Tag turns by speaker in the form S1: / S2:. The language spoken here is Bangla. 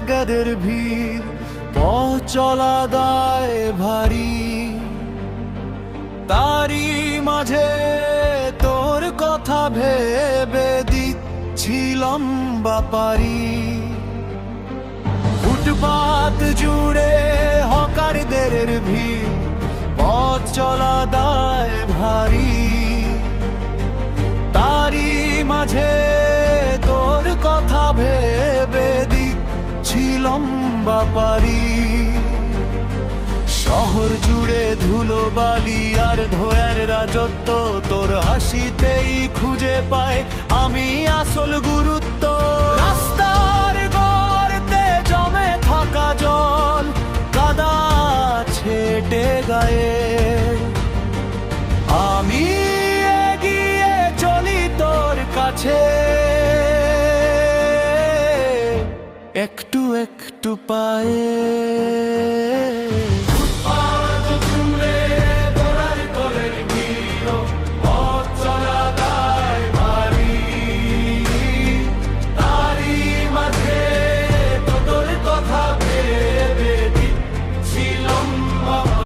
S1: গেদের ভিড়, পথ চলা দায় ভারী। তারি মাঝে তোর কথা ভেবে দিচ্ছিলাম বাপারি। ফুটপাত জুড়ে হকারদের ভিড়, পথ চলা দায় ভারী। তারি মাঝে তোর কথা ভেবে দিচ্ছিলাম বাপারি। শহর জুড়ে ধুলো বালি আর ধোয়ার রাজত্ব, তোর হাসিতেই খুঁজে পাই আমি আসল গুরুত্ব। রাস্তার গর্তে জমে থাকা জল, কাদা ছেটে গায়ে, আমি এগিয়ে চলি তোর কাছে, একটু একটু পায়ে।